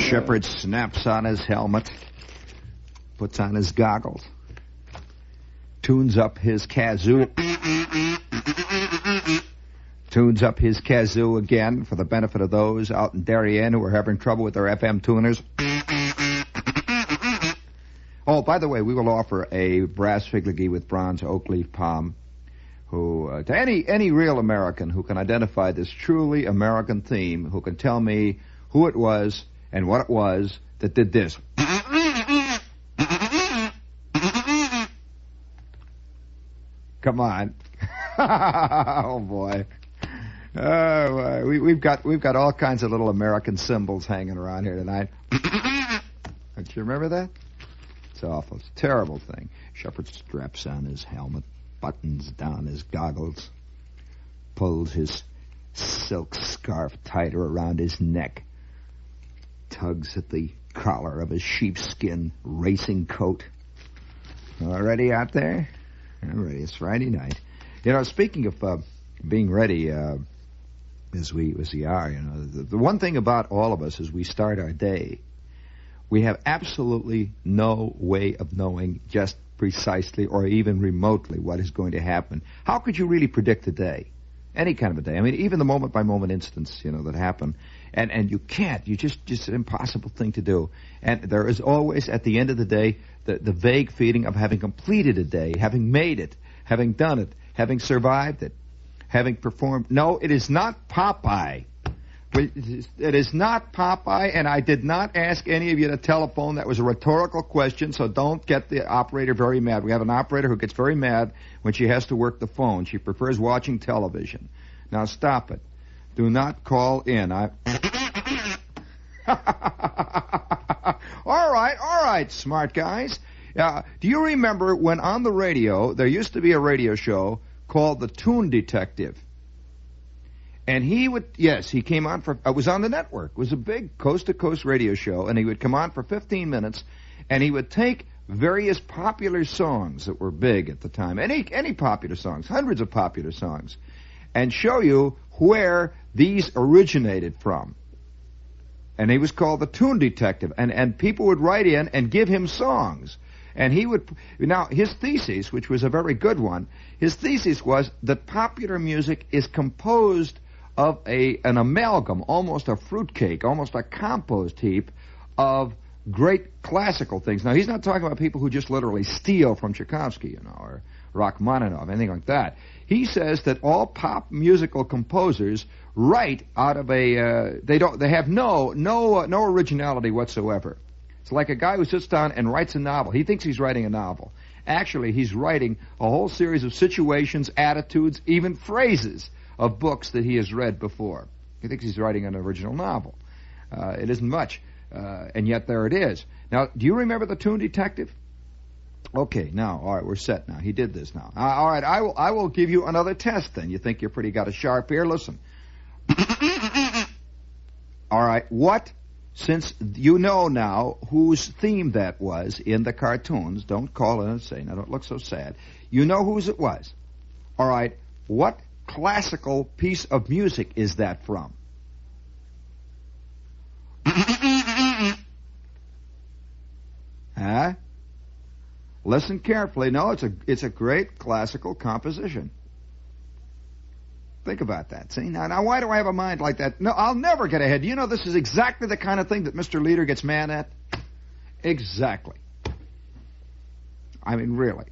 Shepherd snaps on his helmet, puts on his goggles, tunes up his kazoo, again for the benefit of those out in Darien who are having trouble with their FM tuners. Oh, by the way, we will offer a brass figurine with bronze oak leaf palm who, to any real American who can identify this truly American theme, who can tell me who it was and what it was that did this. Come on. Oh, boy. We've got all kinds of little American symbols hanging around here tonight. Don't you remember that? It's awful. It's a terrible thing. Shepherd straps on his helmet, buttons down his goggles, pulls his silk scarf tighter around his neck, tugs at the collar of his sheepskin racing coat. All ready out there? I'm ready. It's Friday night. You know, speaking of being ready, as we are, you know, the one thing about all of us is we start our day. We have absolutely no way of knowing just precisely or even remotely what is going to happen. How could you really predict a day? Any kind of a day. I mean, even the moment-by-moment instance, you know, that happen. And you can't. You just an impossible thing to do. And there is always, at the end of the day, the vague feeling of having completed a day, having made it, having done it, having survived it, having performed. No, it is not Popeye. It is not Popeye, and I did not ask any of you to telephone. That was a rhetorical question, so don't get the operator very mad. We have an operator who gets very mad when she has to work the phone. She prefers watching television. Now, stop it. Do not call in. All right, smart guys. Do you remember when on the radio, there used to be a radio show called The Tune Detective? And he came on it was on the network. It was a big coast-to-coast radio show, and he would come on for 15 minutes, and he would take various popular songs that were big at the time, any popular songs, hundreds of popular songs, and show you where these originated from. And he was called the Tune Detective, and people would write in and give him songs. And he would, now his thesis, which was a very good one, his thesis was that popular music is composed of an amalgam, almost a fruitcake, almost a compost heap of great classical things. Now, he's not talking about people who just literally steal from Tchaikovsky, you know, or Rachmaninoff, anything like that. He says that all pop musical composers write out of they have no originality whatsoever. It's like a guy who sits down and writes a novel. He thinks he's writing a novel. Actually, he's writing a whole series of situations, attitudes, even phrases of books that he has read before. He thinks he's writing an original novel. It isn't much, and yet there it is. Now, do you remember the Toon Detective? Okay, now, all right, we're set now. He did this now. All right, I will give you another test then. You think you're pretty got a sharp ear? Listen. All right, what, since you know now whose theme that was in the cartoons, don't call in and say, now don't look so sad. You know whose it was. All right, what classical piece of music is that from? Huh? Listen carefully. No, it's a great classical composition. Think about that. See, now why do I have a mind like that? No, I'll never get ahead. You know, this is exactly the kind of thing that Mr. Leader gets mad at. Exactly. I mean, really.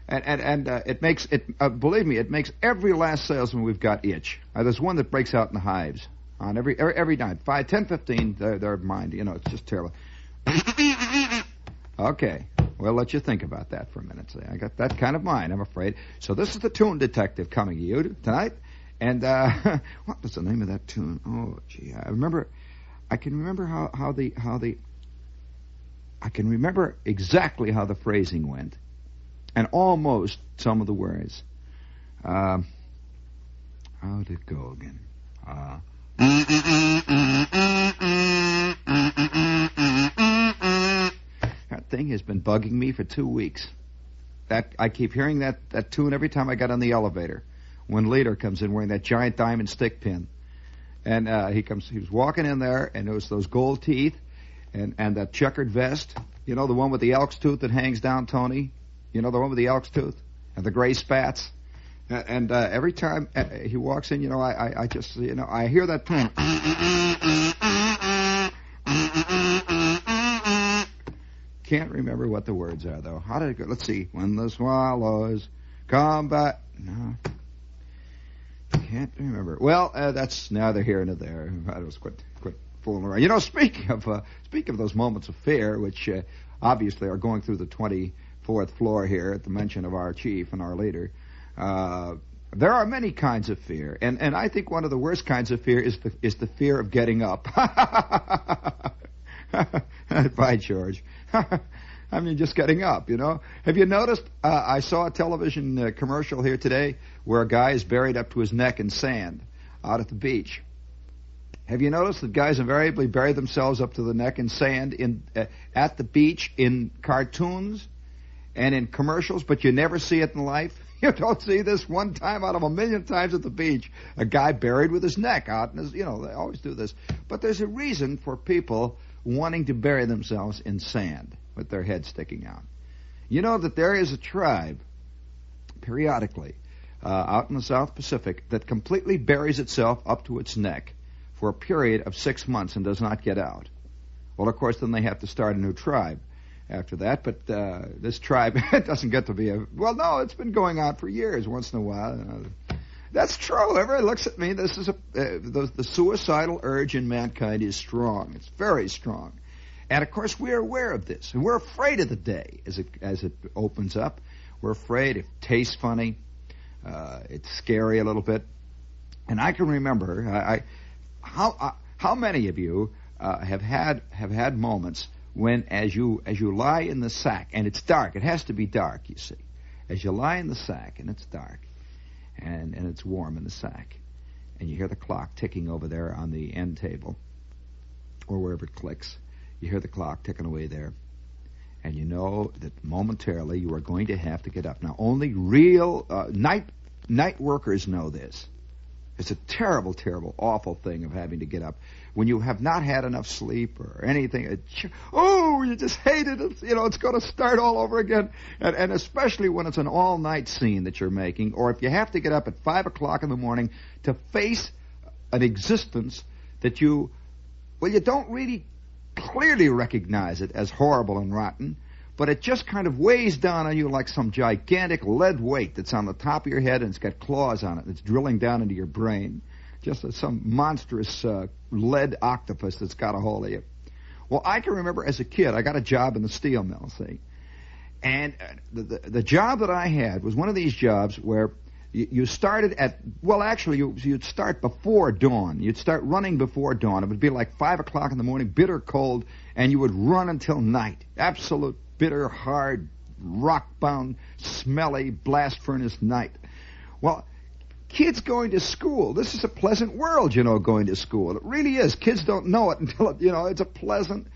And it makes it. Believe me, it makes every last salesman we've got itch. There's one that breaks out in the hives on every night. 5, 10, 15. Their mind. You know, it's just terrible. Okay. We'll let you think about that for a minute. See, I got that kind of mind, I'm afraid. So this is the Toon Detective coming to you tonight. And what was the name of that tune? Oh, gee, I can remember exactly how the phrasing went, and almost some of the words. How'd it go again? That thing has been bugging me for 2 weeks. I keep hearing that tune every time I get on the elevator. When Leader comes in wearing that giant diamond stick pin. And he was walking in there, and it was those gold teeth and that checkered vest. You know, the one with the elk's tooth that hangs down, Tony? You know, the one with the elk's tooth? And the gray spats? And every time he walks in, you know, I just, you know, I hear that tune. Can't remember what the words are, though. How did it go? Let's see. When the swallows come back. No. Can't remember. Well, that's neither here nor there. I just quit fooling around. You know, speaking of those moments of fear, which obviously are going through the 24th floor here at the mention of our chief and our leader, there are many kinds of fear, and I think one of the worst kinds of fear is the fear of getting up. By George. I mean, just getting up, you know. Have you noticed, I saw a television commercial here today where a guy is buried up to his neck in sand out at the beach. Have you noticed that guys invariably bury themselves up to the neck in sand at the beach in cartoons and in commercials, but you never see it in life? You don't see this one time out of 1,000,000 times at the beach, a guy buried with his neck out, and you know, they always do this. But there's a reason for people wanting to bury themselves in sand with their head sticking out. You know that there is a tribe, periodically, out in the South Pacific, that completely buries itself up to its neck for a period of 6 months and does not get out. Well, of course, then they have to start a new tribe after that, but this tribe doesn't get to be well, no, it's been going on for years, once in a while. That's true. Everybody looks at me. This is the suicidal urge in mankind is strong. It's very strong. And, of course, we're aware of this. And we're afraid of the day as it opens up. We're afraid it tastes funny. It's scary a little bit. And I can remember how many of you have had moments when as you lie in the sack, and it's dark. It has to be dark, you see. As you lie in the sack, and it's dark, and it's warm in the sack, and you hear the clock ticking over there on the end table, or wherever it clicks. You hear the clock ticking away there, and you know that momentarily you are going to have to get up. Now, only real night workers know this. It's a terrible, terrible, awful thing of having to get up when you have not had enough sleep or anything. You just hate it. It's going to start all over again. And especially when it's an all-night scene that you're making, or if you have to get up at 5 o'clock in the morning to face an existence that you don't really clearly recognize it as horrible and rotten, but it just kind of weighs down on you like some gigantic lead weight that's on the top of your head, and it's got claws on it, and it's drilling down into your brain. Just some monstrous lead octopus that's got a hold of you. Well, I can remember as a kid, I got a job in the steel mill, see, And the job that I had was one of these jobs where you started at, well, actually, you'd start before dawn. You'd start running before dawn. It would be like 5 o'clock in the morning, bitter cold, and you would run until night. Absolute bitter, hard, rock-bound, smelly, blast furnace night. Well, kids going to school, this is a pleasant world, going to school. It really is. Kids don't know it until, it's a pleasant,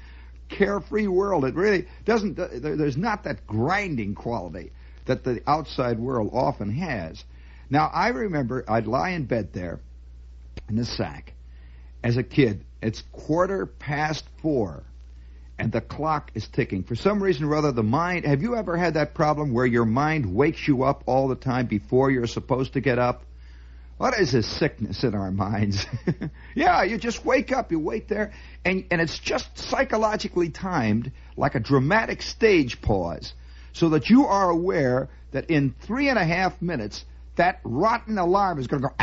carefree world. It really doesn't, there's not that grinding quality that the outside world often has. Now, I remember I'd lie in bed there in the sack as a kid. It's 4:15, and the clock is ticking. For some reason or other, the mind... Have you ever had that problem where your mind wakes you up all the time before you're supposed to get up? What is this sickness in our minds? Yeah, you just wake up, you wait there, and it's just psychologically timed like a dramatic stage pause so that you are aware that in 3.5 minutes... that rotten alarm is going to go,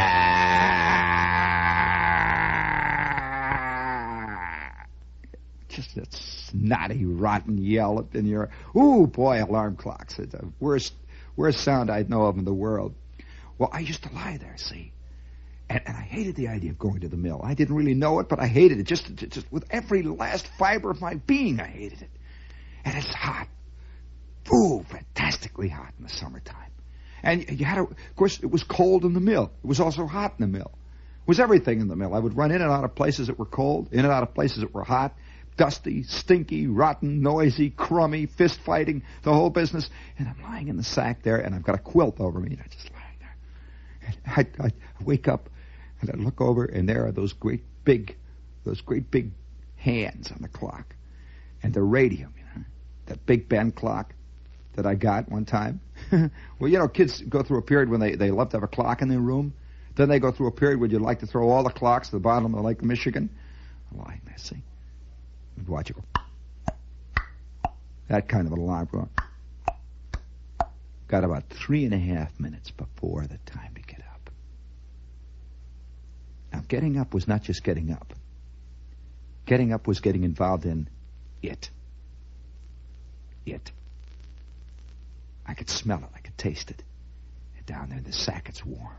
just that snotty, rotten yell in your, ooh, boy, alarm clocks. It's the worst sound I know of in the world. Well, I used to lie there, see, and I hated the idea of going to the mill. I didn't really know it, but I hated it. Just with every last fiber of my being, I hated it. And it's hot. Ooh, fantastically hot in the summertime. And you had to, of course, it was cold in the mill. It was also hot in the mill. It was everything in the mill. I would run in and out of places that were cold, in and out of places that were hot, dusty, stinky, rotten, noisy, crummy, fist fighting, the whole business. And I'm lying in the sack there, and I've got a quilt over me, and I'm just lying there. And I wake up, and I look over, and there are those great big hands on the clock, and the radium, that Big Ben clock that I got one time. Well, kids go through a period when they love to have a clock in their room. Then they go through a period where you'd like to throw all the clocks to the bottom of Lake Michigan. I'm lying there, see? You'd watch it go. That kind of an alarm going. Got about 3.5 minutes before the time to get up. Now, getting up was not just getting up. Getting up was getting involved in it. It. I could smell it. I could taste it. And down there in the sack, it's warm.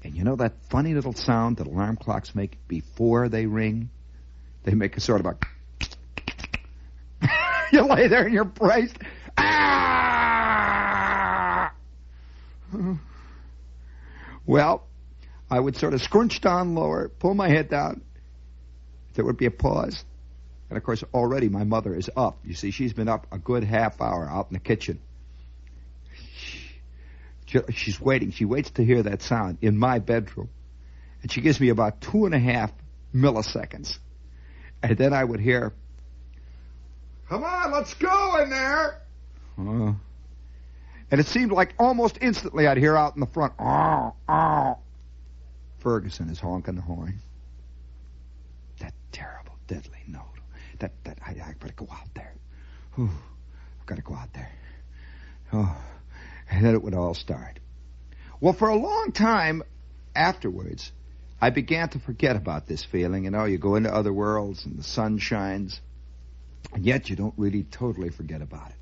And you know that funny little sound that alarm clocks make before they ring? They make a sort of a... You lay there and you're braced. Ah! Well, I would sort of scrunch down lower, pull my head down. There would be a pause. And, of course, already my mother is up. You see, she's been up a good half hour out in the kitchen. She's waiting. She waits to hear that sound in my bedroom. And she gives me about 2.5 milliseconds. And then I would hear, "Come on, let's go in there." And it seemed like almost instantly I'd hear out in the front, "Oh, oh." Ferguson is honking the horn. That terrible, deadly note. That I gotta go out there. I've gotta go out there. Oh, and then it would all start. Well, for a long time afterwards, I began to forget about this feeling. You go into other worlds and the sun shines, and yet you don't really totally forget about it.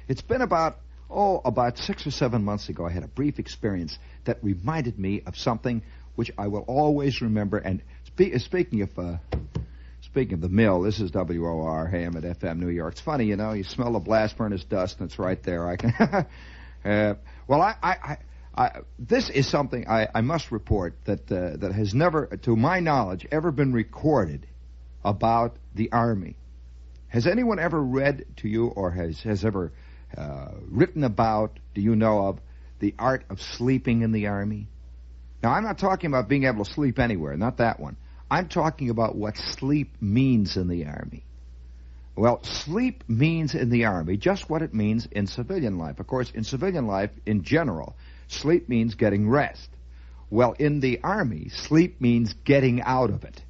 It's been about 6 or 7 months ago, I had a brief experience that reminded me of something which I will always remember. And speaking of the mill, this is WOR, Ham at FM, New York. It's funny, you smell the blast furnace dust, and it's right there. I can. This is something I must report that has never, to my knowledge, ever been recorded about the Army. Has anyone ever read to you or has ever written about, do you know of, the art of sleeping in the Army? Now, I'm not talking about being able to sleep anywhere, not that one. I'm talking about what sleep means in the Army. Well, sleep means in the Army just what it means in civilian life. Of course, in civilian life, in general, sleep means getting rest. Well, in the Army, sleep means getting out of it.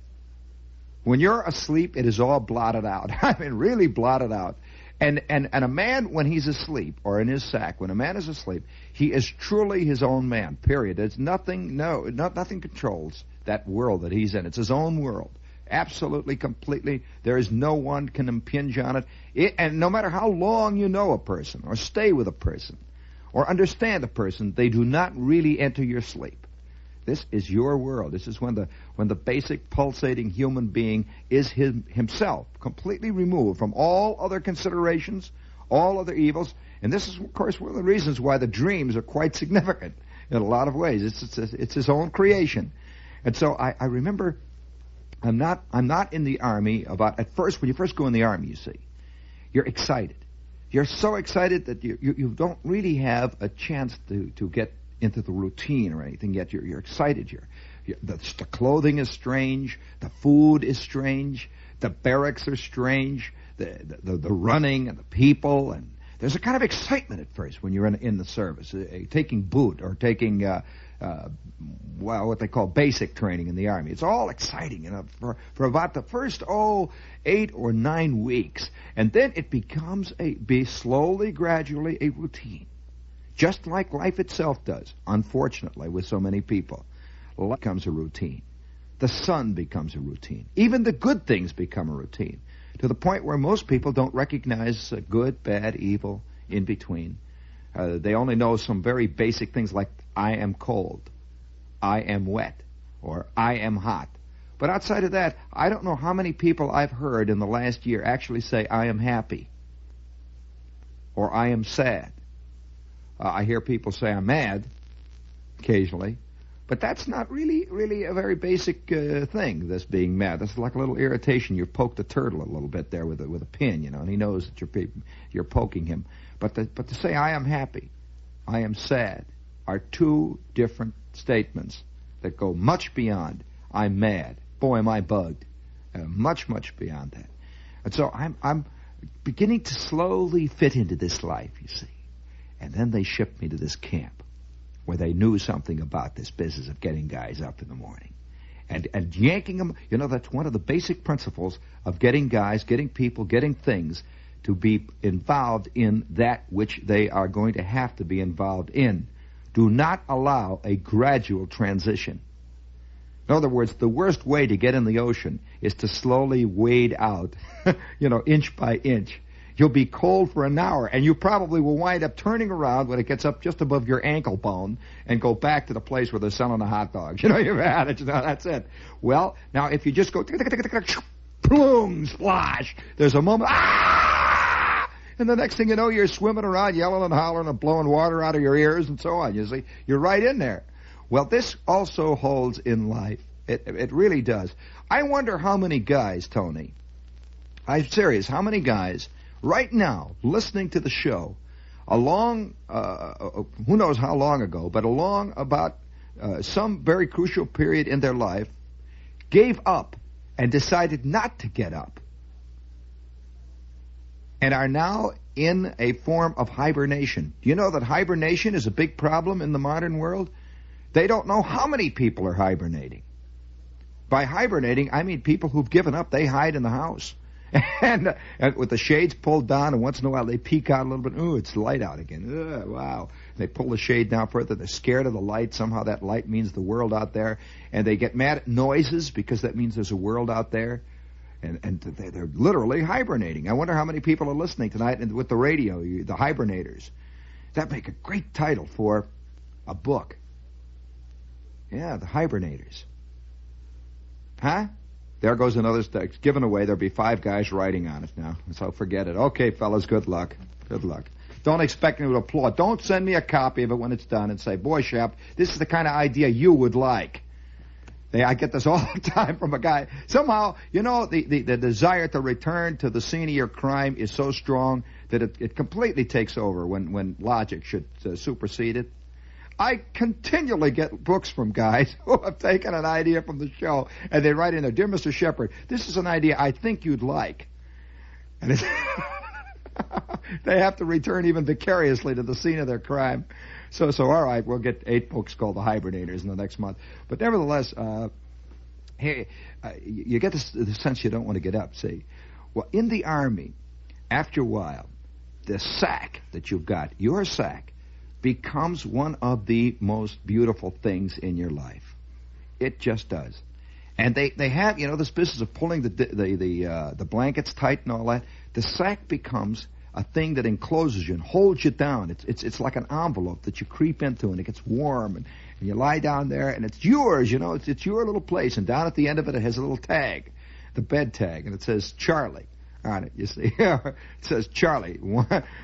When you're asleep, it is all blotted out. I mean, really blotted out. And a man, when he's asleep, or in his sack, when a man is asleep, he is truly his own man, period. There's nothing controls that world that he's in. It's his own world. Absolutely, completely. There is no one can impinge on it. And no matter how long you know a person, or stay with a person, or understand a person, they do not really enter your sleep. This is your world. This is when the basic pulsating human being is himself, completely removed from all other considerations, all other evils. And this is, of course, one of the reasons why the dreams are quite significant in a lot of ways. It's his own creation. And so I remember, I'm not in the Army about, at first, when you first go in the Army, you see, you're excited. You're so excited that you don't really have a chance to get into the routine or anything yet. You're excited. The clothing is strange. The food is strange. The barracks are strange. The running and the people, and there's a kind of excitement at first when you're in the service, taking boot or taking what they call basic training in the Army. It's all exciting, for about the first 8 or 9 weeks, and then it becomes slowly, gradually a routine, just like life itself does. Unfortunately, with so many people, life becomes a routine. The sun becomes a routine. Even the good things become a routine, to the point where most people don't recognize good, bad, evil, in between. They only know some very basic things like, I am cold, I am wet, or I am hot. But outside of that, I don't know how many people I've heard in the last year actually say, I am happy, or I am sad. I hear people say, I'm mad, occasionally. But that's not really a very basic thing, this being mad. That's like a little irritation. You poked a turtle a little bit there with a pin, and he knows that you're poking him. But to say, I am happy, I am sad, are two different statements that go much beyond, I'm mad, boy, am I bugged. Much, much beyond that. And so I'm beginning to slowly fit into this life, you see. And then they shipped me to this camp where they knew something about this business of getting guys up in the morning. And yanking them, that's one of the basic principles of getting guys, getting people, getting things to be involved in that which they are going to have to be involved in. Do not allow a gradual transition. In other words, the worst way to get in the ocean is to slowly wade out, inch by inch. You'll be cold for an hour, and you probably will wind up turning around when it gets up just above your ankle bone and go back to the place where they're selling the hot dogs. You've had it. That's it. Well, now, if you just go, boom, splash, there's a moment, and the next thing you know, you're swimming around, yelling and hollering and blowing water out of your ears and so on. You see, you're right in there. Well, this also holds in life. It really does. I wonder how many guys, Tony, I'm serious, how many guys right now, listening to the show, along, who knows how long ago, but along about some very crucial period in their life, gave up and decided not to get up, and are now in a form of hibernation. Do you know that hibernation is a big problem in the modern world? They don't know how many people are hibernating. By hibernating, I mean people who've given up. They hide in the house. And with the shades pulled down, and once in a while they peek out a little bit. Ooh, it's light out again. Ugh, wow. They pull the shade down further. They're scared of the light. Somehow that light means the world out there. And they get mad at noises because that means there's a world out there. And they're literally hibernating. I wonder how many people are listening tonight with the radio, the hibernators. That'd make a great title for a book. Yeah, the hibernators. Huh? There goes another text given away. There'll be 5 guys writing on it now, so forget it. Okay, fellas, good luck. Good luck. Don't expect me to applaud. Don't send me a copy of it when it's done and say, boy, Shep, this is the kind of idea you would like. I get this all the time from a guy. Somehow, the desire to return to the scene of your crime is so strong that it completely takes over when logic should supersede it. I continually get books from guys who have taken an idea from the show, and they write in there, Dear Mr. Shepard, this is an idea I think you'd like. And it's they have to return even vicariously to the scene of their crime. So all right, we'll get 8 books called The Hibernators in the next month. But nevertheless, you get the sense you don't want to get up, see. Well, in the Army, after a while, the sack that you've got, your sack, becomes one of the most beautiful things in your life. It just does. And they have, this business of pulling the blankets tight and all that. The sack becomes a thing that encloses you and holds you down. It's like an envelope that you creep into, and it gets warm, and you lie down there, and it's yours, it's your little place. And down at the end of it, it has a little tag, the bed tag, and it says Charlie on it. You see, it says Charlie,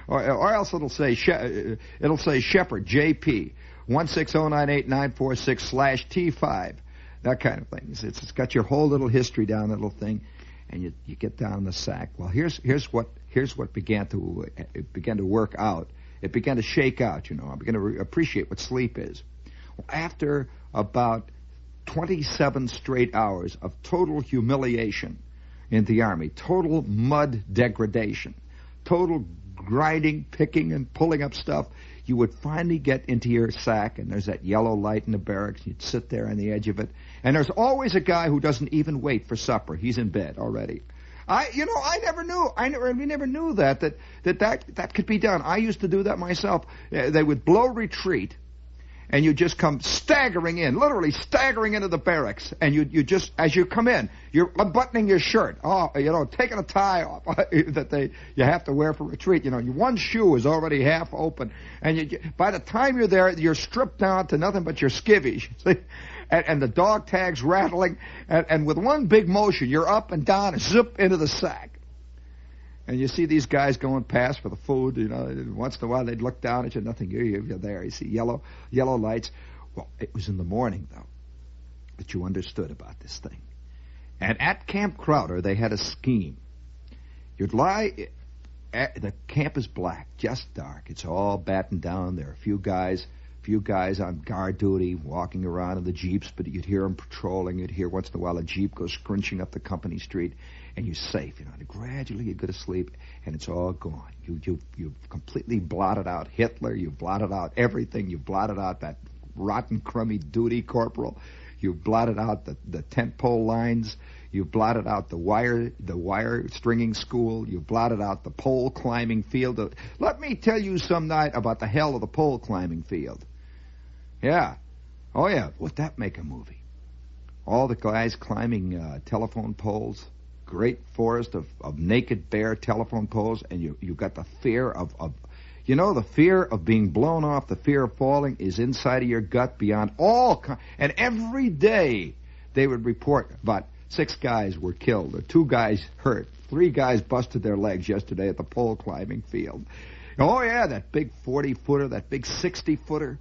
or else it'll say Shepherd JP 1609894/T5. That kind of thing. It's got your whole little history down that little thing, and you get down in the sack. Well, here's what began to work out. It began to shake out. I began to appreciate what sleep is. Well, after about 27 straight hours of total humiliation in the Army, total mud degradation, total grinding, picking, and pulling up stuff, you would finally get into your sack, and there's that yellow light in the barracks. You'd sit there on the edge of it, and there's always a guy who doesn't even wait for supper. He's in bed already. I never knew. We never knew that could be done. I used to do that myself. They would blow retreat, and you just come staggering in, literally staggering into the barracks, and you just, as you come in, you're unbuttoning your shirt, taking a tie off that you have to wear for retreat. Your one shoe is already half open, and by the time you're there, you're stripped down to nothing but your skivvies, see? And the dog tag's rattling, and with one big motion, you're up and down and zip into the sack. And you see these guys going past for the food, once in a while they'd look down at you, nothing, you're there, you see yellow lights. Well, it was in the morning, though, that you understood about this thing. And at Camp Crowder, they had a scheme. You'd lie, the camp is black, just dark, it's all battened down, there are a few guys on guard duty walking around in the jeeps, but you'd hear them patrolling, you'd hear once in a while a jeep go scrunching up the company street, and you're safe, and gradually you go to sleep, and it's all gone. You've completely blotted out Hitler, you've blotted out everything, you've blotted out that rotten, crummy duty corporal, you've blotted out the tent pole lines, you've blotted out the wire stringing school, you've blotted out the pole climbing field. Let me tell you some night about the hell of the pole climbing field. Yeah. Oh, yeah. Would that make a movie? All the guys climbing telephone poles, great forest of naked, bare telephone poles, and you got the fear of the fear of being blown off, the fear of falling is inside of your gut beyond all. And every day they would report about 6 guys were killed, or 2 guys hurt, 3 guys busted their legs yesterday at the pole climbing field. Oh, yeah, that big 40-footer, that big 60-footer,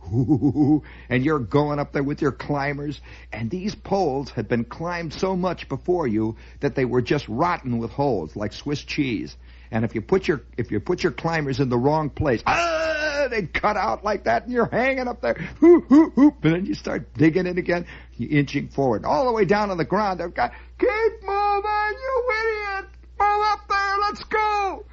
and you're going up there with your climbers, and these poles had been climbed so much before you that they were just rotten with holes, like Swiss cheese. And if you put your climbers in the wrong place, they'd cut out like that, and you're hanging up there, and then you start digging in again, you're inching forward, all the way down on the ground. They've got, keep moving, you idiot, move up there, let's go.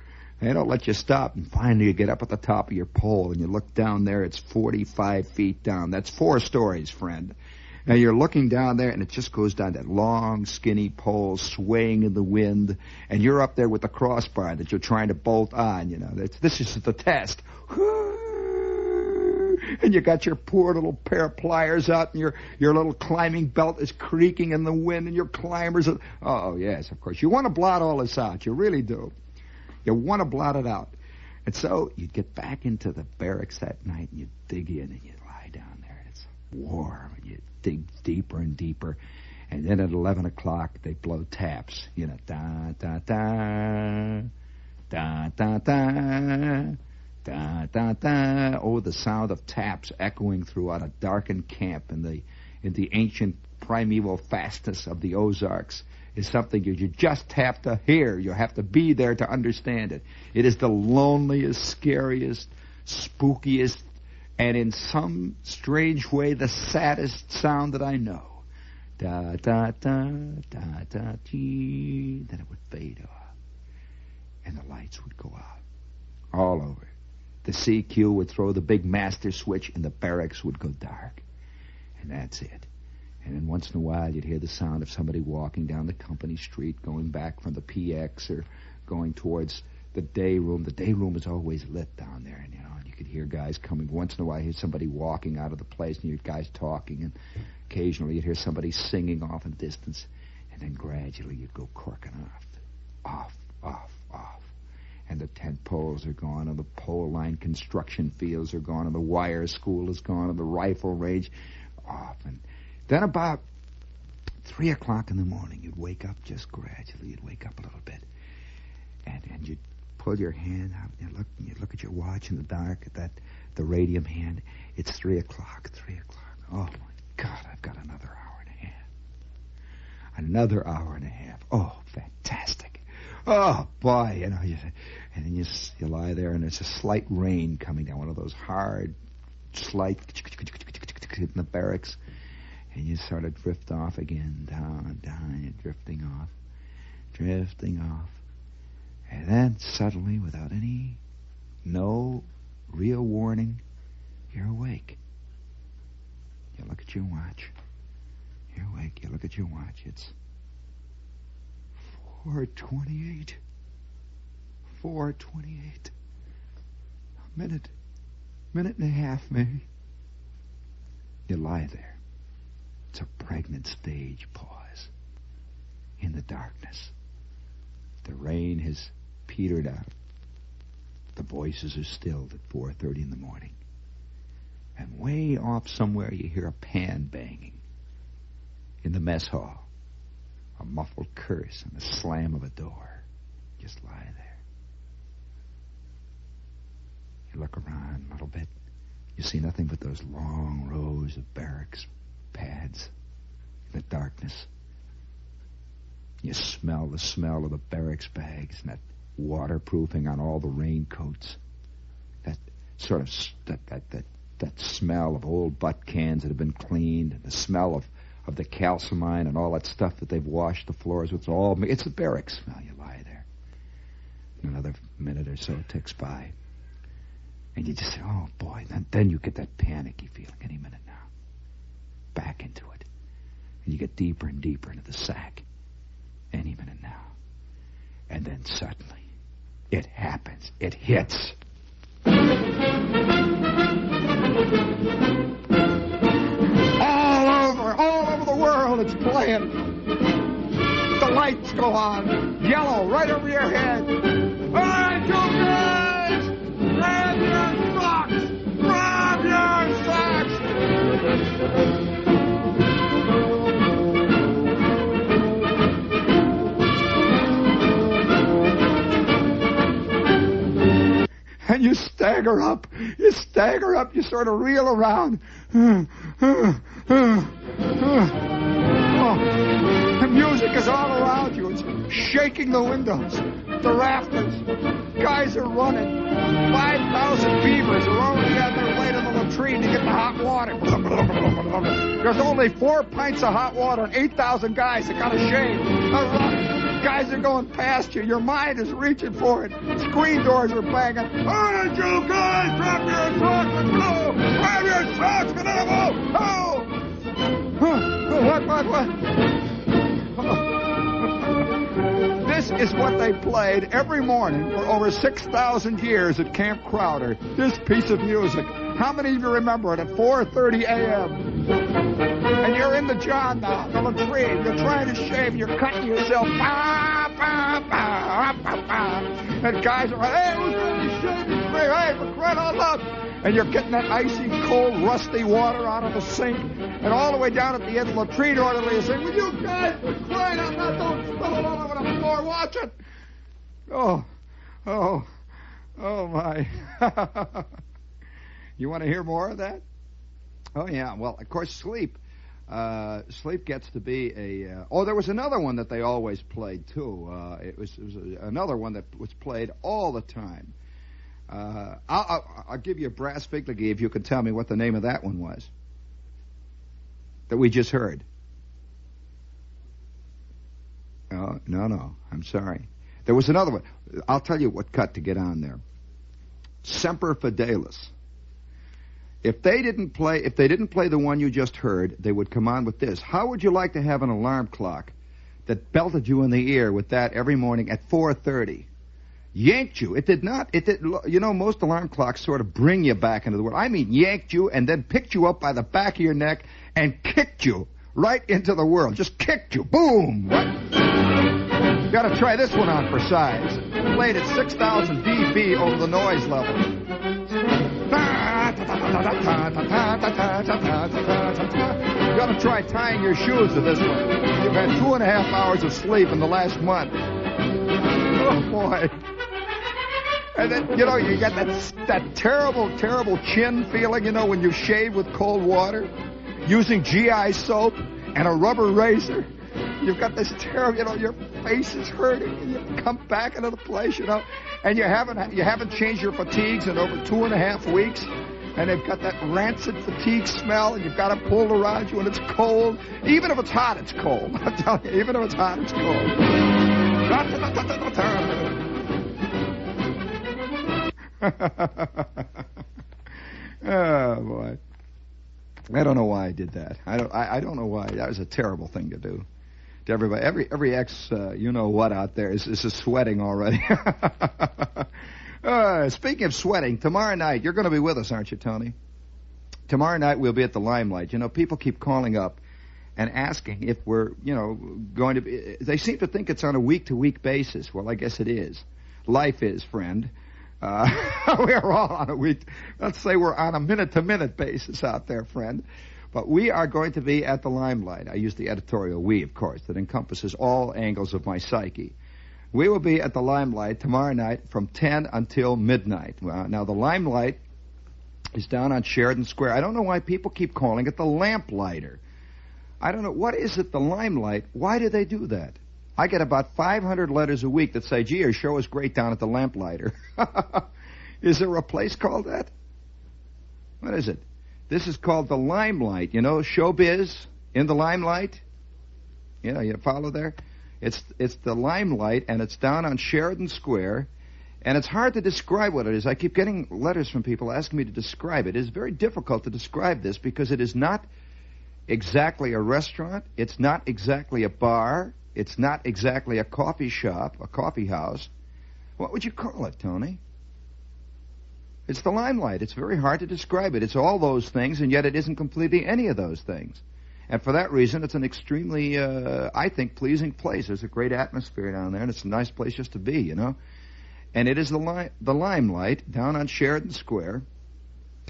They don't let you stop, and finally you get up at the top of your pole, and you look down there, it's 45 feet down. That's 4 stories, friend. Now you're looking down there, and it just goes down that long, skinny pole, swaying in the wind, and you're up there with the crossbar that you're trying to bolt on, This is the test. And you got your poor little pair of pliers out, and your little climbing belt is creaking in the wind, and your climbers are... Oh, yes, of course. You want to blot all this out. You really do. You want to blot it out. And so you'd get back into the barracks that night, and you'd dig in, and you'd lie down there, and it's warm, and you'd dig deeper and deeper. And then at 11 o'clock, they'd blow taps. Da-da-da, da-da-da, da-da-da. Oh, the sound of taps echoing throughout a darkened camp in the ancient primeval fastness of the Ozarks is something you just have to hear. You have to be there to understand it. It is the loneliest, scariest, spookiest, and in some strange way, the saddest sound that I know. Da-da-da-da-da-dee. Then it would fade off, and the lights would go out all over. The CQ would throw the big master switch, and the barracks would go dark. And that's it. And then once in a while, you'd hear the sound of somebody walking down the company street, going back from the PX or going towards the day room. The day room is always lit down there, and you could hear guys coming. Once in a while, you hear somebody walking out of the place, and you hear guys talking, and occasionally you'd hear somebody singing off in the distance, and then gradually you'd go corking off. And the tent poles are gone, and the pole line construction fields are gone, and the wire school is gone, and the rifle range off. And then about 3 o'clock in the morning, you'd wake up just gradually. You'd wake up a little bit, and you'd pull your hand out, and you'd look at your watch in the dark, at the radium hand. It's 3 o'clock, 3 o'clock. Oh, my God, I've got another hour and a half. Another hour and a half. Oh, fantastic. Oh, boy, and then you lie there, and there's a slight rain coming down, one of those hard, slight in the barracks, and you sort of drift off again, down, you're drifting off. And then suddenly, without no real warning, you're awake. You look at your watch. You're awake. You look at your watch. It's 4:28. 4:28. A minute and a half, maybe. You lie there. It's a pregnant stage pause. In the darkness. The rain has petered out. The voices are stilled at 4:30 in the morning. And way off somewhere you hear a pan banging. In the mess hall. A muffled curse and the slam of a door. Just lie there. You look around a little bit. You see nothing but those long rows of barracks pads in the darkness. You smell the smell of the barracks bags and that waterproofing on all the raincoats. That sort of that smell of old butt cans that have been cleaned, and the smell of the calcimine and all that stuff that they've washed the floors with. It's the barracks smell. You lie there. Another minute or so ticks by. And you just say, oh, boy. Then you get that panicky feeling any minute now. Back into it. And you get deeper and deeper into the sack. Any minute now. And then suddenly, it happens. It hits. All over the world, it's playing. The lights go on. Yellow, right over your head. All right, you guys! Grab your socks! Grab your socks! And you stagger up, you sort of reel around. The music is all around you. It's shaking the windows, the rafters. Guys are running. 5,000 beavers are already on their way to the latrine to get the hot water. There's only 4 pints of hot water and 8,000 guys that got a shave. They're running. Guys are going past you. Your mind is reaching for it. Screen doors are banging. All right, you guys, drop your socks and go. Grab your socks and go. Oh! What? This is what they played every morning for over 6,000 years at Camp Crowder. This piece of music. How many of you remember it at 4:30 a.m.? And you're in the john now, the latrine. You're trying to shave. You're cutting yourself. And guys are like, hey, who's going to be shaving for me? Hey, for crying out loud. And you're getting that icy, cold, rusty water out of the sink. And all the way down at the end, the latrine orderly is saying, will you guys, for crying out loud, don't spill it all over the floor. Watch it. Oh, my. You want to hear more of that? Oh, yeah. Well, of course, sleep. Sleep gets to be a... there was another one that they always played, too. It was another one that was played all the time. I'll give you a brass fig if you can tell me what the name of that one was that we just heard. Oh, no. I'm sorry. There was another one. I'll tell you what cut to get on there. Semper Fidelis. If they didn't play the one you just heard, they would come on with this. How would you like to have an alarm clock that belted you in the ear with that every morning at 4:30? yanked you. It did not. It did. You know, most alarm clocks sort of bring you back into the world. I mean, yanked you and then picked you up by the back of your neck and kicked you right into the world. Just kicked you. Boom. Right? Got to try this one on for size. Played at 6,000 dB over the noise level. You got to try tying your shoes to this one. You've had 2.5 hours of sleep in the last month. Oh, boy. And then, you know, you get that terrible, terrible chin feeling, you know, when you shave with cold water, using GI soap and a rubber razor. You've got this terrible, you know, your face is hurting, and you come back into the place, you know, and you haven't changed your fatigues in over 2.5 weeks, and they've got that rancid fatigue smell, and you've got it pulled around you, and it's cold. Even if it's hot, it's cold. I'm telling you, even if it's hot, it's cold. Oh, boy. I don't know why I did that. I don't know why. That was a terrible thing to do. To everybody, every ex, you know what out there is sweating already. Speaking of sweating, tomorrow night, you're going to be with us, aren't you, Tony? Tomorrow night we'll be at the Limelight. You know, people keep calling up and asking if we're, you know, going to be... They seem to think it's on a week-to-week basis. Well, I guess it is. Life is, friend. We're all on a week... Let's say we're on a minute-to-minute basis out there, friend. But we are going to be at the Limelight. I use the editorial we, of course, that encompasses all angles of my psyche. We will be at the Limelight tomorrow night from 10 until midnight. Now, the Limelight is down on Sheridan Square. I don't know why people keep calling it the Lamplighter. I don't know. What is it, the Limelight? Why do they do that? I get about 500 letters a week that say, gee, your show is great down at the Lamplighter. Is there a place called that? What is it? This is called the Limelight. You know, showbiz in the limelight. You know, you follow there? It's the Limelight, and it's down on Sheridan Square, and it's hard to describe what it is. I keep getting letters from people asking me to describe it. It is very difficult to describe this because it is not exactly a restaurant. It's not exactly a bar. It's not exactly a coffee shop, a coffee house. What would you call it, Tony? It's the Limelight. It's very hard to describe it. It's all those things, and yet it isn't completely any of those things. And for that reason, it's an extremely, I think, pleasing place. There's a great atmosphere down there, and it's a nice place just to be, you know. And it is the Limelight down on Sheridan Square,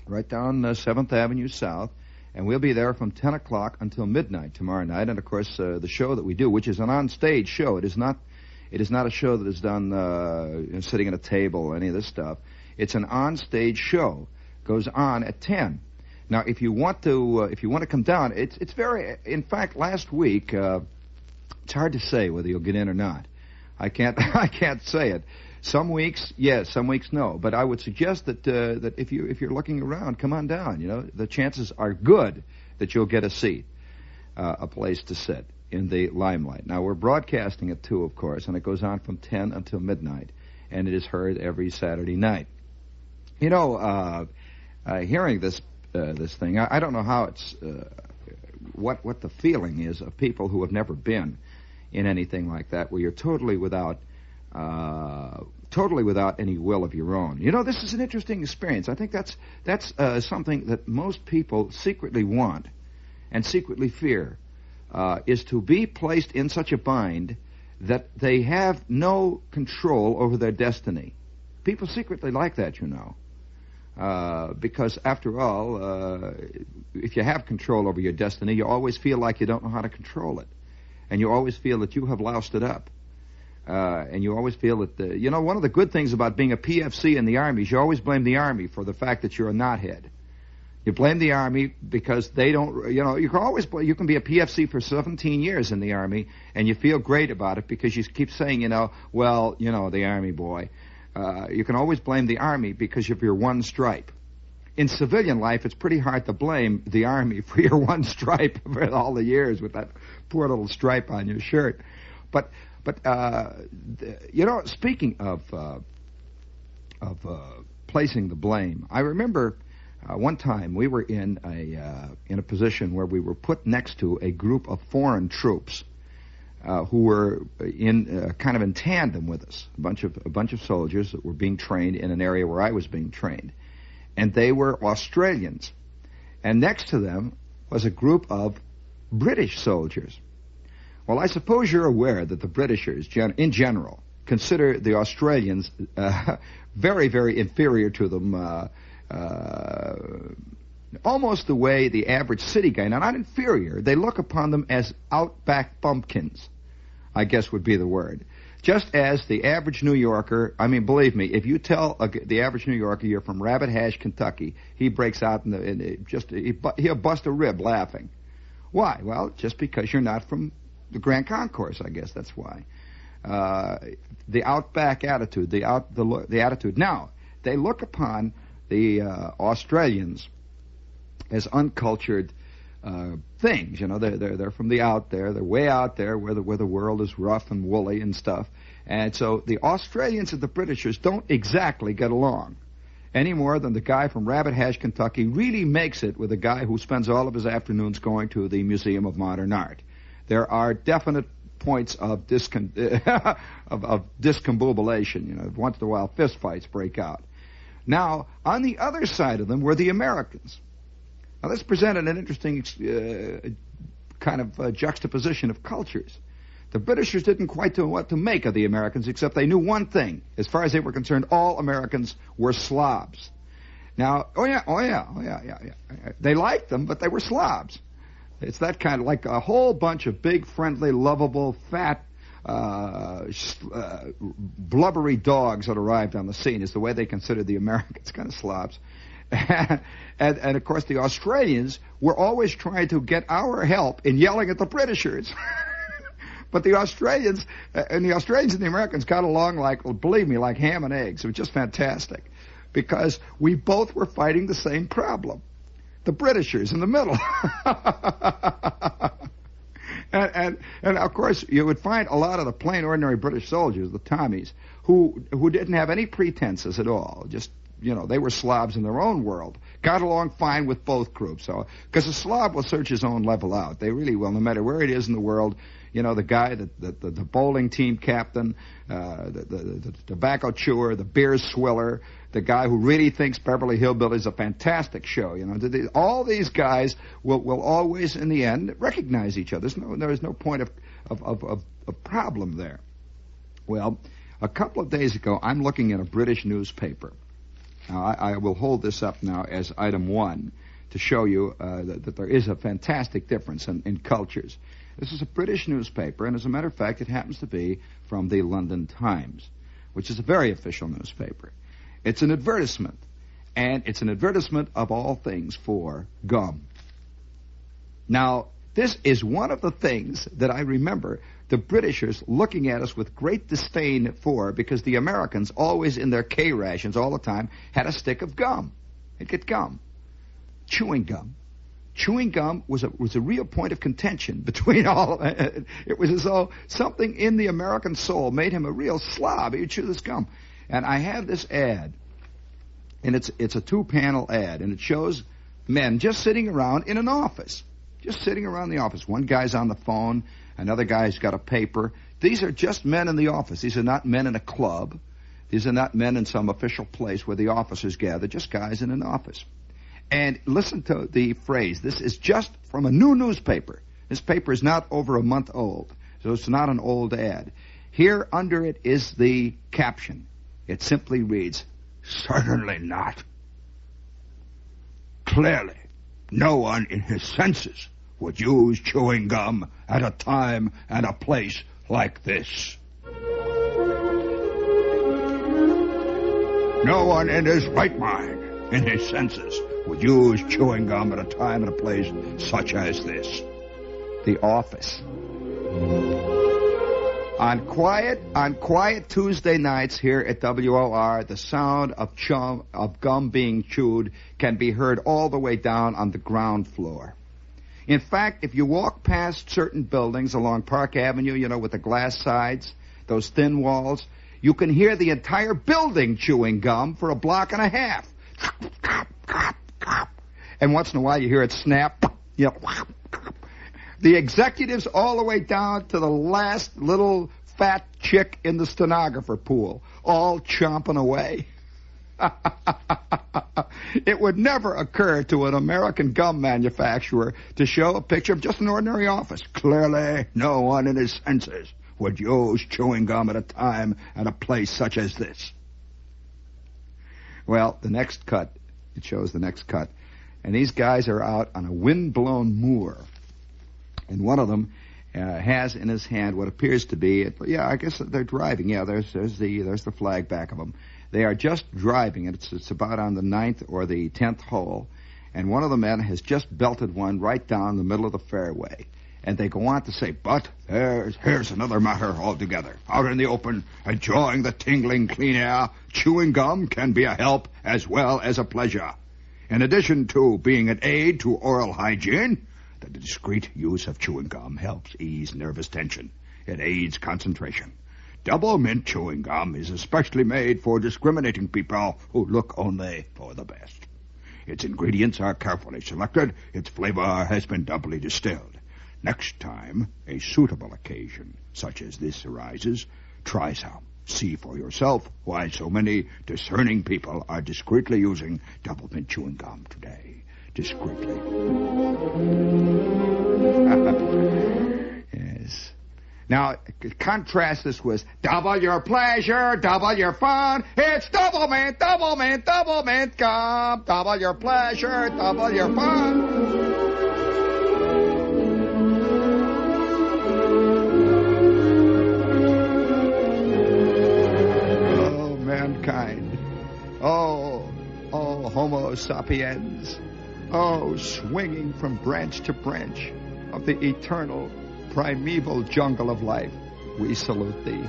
right down 7th Avenue South. And we'll be there from 10 o'clock until midnight tomorrow night. And, of course, the show that we do, which is an on-stage show. It is not a show that is done sitting at a table or any of this stuff. It's an on-stage show. Goes on at 10. Now, if you want to come down, it's very. In fact, last week, it's hard to say whether you'll get in or not. I can't say it. Some weeks, yes. Some weeks, no. But I would suggest that if you're looking around, come on down. You know, the chances are good that you'll get a seat, a place to sit in the Limelight. Now, we're broadcasting at 2, of course, and it goes on from 10 until midnight, and it is heard every Saturday night. You know, hearing this thing, I don't know how it's what the feeling is of people who have never been in anything like that, where you're totally without any will of your own. You know, this is an interesting experience. I think that's something that most people secretly want and secretly fear, is to be placed in such a bind that they have no control over their destiny. People secretly like that, you know. Because, after all, if you have control over your destiny, you always feel like you don't know how to control it. And you always feel that you have loused it up. And you always feel that, you know, one of the good things about being a PFC in the Army is you always blame the Army for the fact that you're a knothead. You blame the Army because they don't, you know, you can be a PFC for 17 years in the Army, and you feel great about it because you keep saying, you know, well, you know, the Army boy. You can always blame the Army because of your one stripe. In civilian life, it's pretty hard to blame the Army for your one stripe for all the years with that poor little stripe on your shirt. But you know, speaking of placing the blame, I remember one time we were in a position where we were put next to a group of foreign troops. who were in kind of in tandem with us, a bunch of soldiers that were being trained in an area where I was being trained, and they were Australians, and next to them was a group of British soldiers. Well, I suppose you're aware that the Britishers, in general, consider the Australians very, very inferior to them, almost the way the average city guy, now not inferior, they look upon them as outback bumpkins, I guess would be the word. Just as the average New Yorker, I mean, believe me, if you tell the average New Yorker you're from Rabbit Hash, Kentucky, he breaks out he'll bust a rib laughing. Why? Well, just because you're not from the Grand Concourse, I guess that's why. The outback attitude, the attitude. Now, they look upon the Australians as uncultured things. You know, they're from the out there. They're way out there where the world is rough and woolly and stuff. And so the Australians and the Britishers don't exactly get along any more than the guy from Rabbit Hash, Kentucky really makes it with a guy who spends all of his afternoons going to the Museum of Modern Art. There are definite points of discombobulation. You know, once in a while fist fights break out. Now, on the other side of them were the Americans. Now, this presented an interesting kind of juxtaposition of cultures. The Britishers didn't quite know what to make of the Americans, except they knew one thing. As far as they were concerned, all Americans were Slavs. Now, oh yeah. They liked them, but they were Slavs. It's that kind of like a whole bunch of big, friendly, lovable, fat, blubbery dogs that arrived on the scene is the way they considered the Americans, kind of Slavs. And of course, the Australians were always trying to get our help in yelling at the Britishers. But the Australians and the Americans got along like, well, believe me, like ham and eggs. It was just fantastic because we both were fighting the same problem. The Britishers in the middle. and of course, you would find a lot of the plain, ordinary British soldiers, the Tommies, who didn't have any pretenses at all. Just, you know, they were Slavs in their own world. Got along fine with both groups. So, because a Slav will search his own level out. They really will, no matter where it is in the world. You know, the guy, the bowling team captain, the tobacco chewer, the beer swiller, the guy who really thinks Beverly Hillbillies is a fantastic show. You know, all these guys will always, in the end, recognize each other. There is no point of problem there. Well, a couple of days ago, I'm looking at a British newspaper. Now, I will hold this up now as item 1 to show you that there is a fantastic difference in cultures. This is a British newspaper, and as a matter of fact, it happens to be from the London Times, which is a very official newspaper. It's an advertisement, and it's an advertisement of all things for gum. Now, this is one of the things that I remember the Britishers looking at us with great disdain for, because the Americans, always in their K rations all the time, had a stick of gum. They'd get gum. Chewing gum. Chewing gum was a real point of contention between all. It was as though something in the American soul made him a real slob. He would chew this gum. And I have this ad, and it's a 2-panel ad, and it shows men just sitting around in an office. Just sitting around the office. One guy's on the phone, another guy's got a paper. These are just men in the office. These are not men in a club. These are not men in some official place where the officers gather, just guys in an office. And listen to the phrase. This is just from a new newspaper. This paper is not over a month old, so it's not an old ad. Here under it is the caption. It simply reads, "Certainly not. Clearly, no one in his senses would use chewing gum at a time and a place like this. No one in his right mind, in his senses, would use chewing gum at a time and a place such as this." The office. On quiet Tuesday nights here at WOR, the sound of gum being chewed can be heard all the way down on the ground floor. In fact, if you walk past certain buildings along Park Avenue, you know, with the glass sides, those thin walls, you can hear the entire building chewing gum for a block and a half. And once in a while you hear it snap. You know, The executives all the way down to the last little fat chick in the stenographer pool, all chomping away. It would never occur to an American gum manufacturer to show a picture of just an ordinary office. Clearly, no one in his senses would use chewing gum at a time and a place such as this. Well, the next cut, it shows the next cut, and these guys are out on a wind-blown moor, and one of them has in his hand what appears to be, I guess they're driving. Yeah, there's the flag back of them. They are just driving it. It's about on the 9th or the 10th hole, and one of the men has just belted one right down the middle of the fairway. And they go on to say, but here's another matter altogether. Out in the open, enjoying the tingling clean air, chewing gum can be a help as well as a pleasure. In addition to being an aid to oral hygiene, the discreet use of chewing gum helps ease nervous tension. It aids concentration. Double mint chewing gum is especially made for discriminating people who look only for the best. Its ingredients are carefully selected. Its flavor has been doubly distilled. Next time a suitable occasion such as this arises, try some. See for yourself why so many discerning people are discreetly using double mint chewing gum today. Discreetly. Yes. Now, contrast this with double your pleasure, double your fun. It's double mint gum. Double your pleasure, double your fun. Oh, mankind. Oh, Homo sapiens. Oh, swinging from branch to branch of the eternal primeval jungle of life, we salute thee.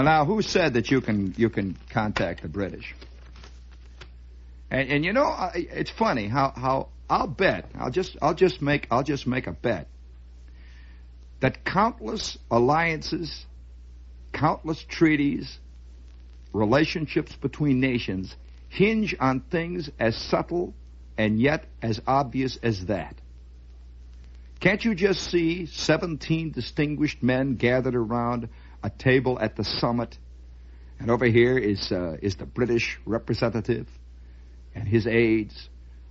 Now, who said that you can contact the British? And you know, it's funny how I'll just make a bet that countless alliances, countless treaties, relationships between nations hinge on things as subtle and yet as obvious as that. Can't you just see 17 distinguished men gathered around a table at the summit, and over here is the British representative and his aides.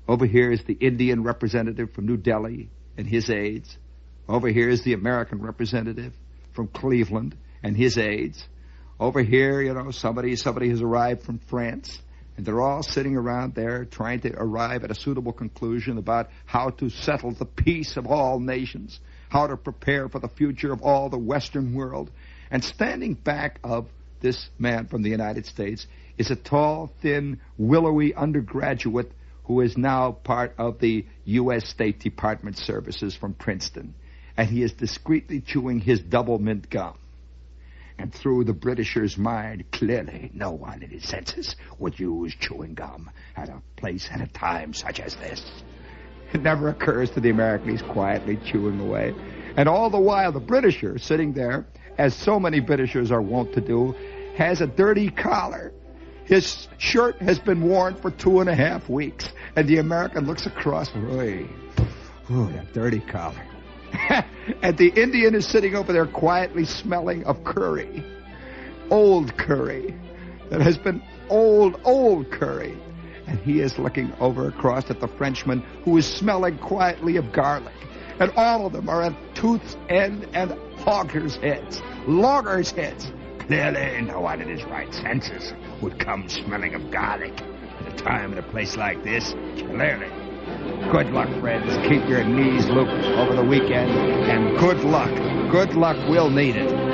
Over here is the Indian representative from New Delhi and his aides. Over here is the American representative from Cleveland and his aides. Over here, you know, somebody has arrived from France, and they're all sitting around there trying to arrive at a suitable conclusion about how to settle the peace of all nations, how to prepare for the future of all the Western world. And standing back of this man from the United States is a tall, thin, willowy undergraduate who is now part of the U.S. State Department services from Princeton. And he is discreetly chewing his double mint gum. And through the Britisher's mind, clearly no one in his senses would use chewing gum at a place and a time such as this. It never occurs to the American he's quietly chewing away. And all the while, the Britisher, sitting there, as so many Britishers are wont to do, has a dirty collar. His shirt has been worn for 2.5 weeks. And the American looks across, ooh, that dirty collar. And the Indian is sitting over there quietly smelling of curry. Old curry. That has been old curry. And he is looking over across at the Frenchman who is smelling quietly of garlic. And all of them are at tooth's end and loggers' heads. Clearly, no one in his right senses would come smelling of garlic at a time and a place like this. Clearly. Good luck, friends. Keep your knees looped over the weekend. And good luck. Good luck. We'll need it.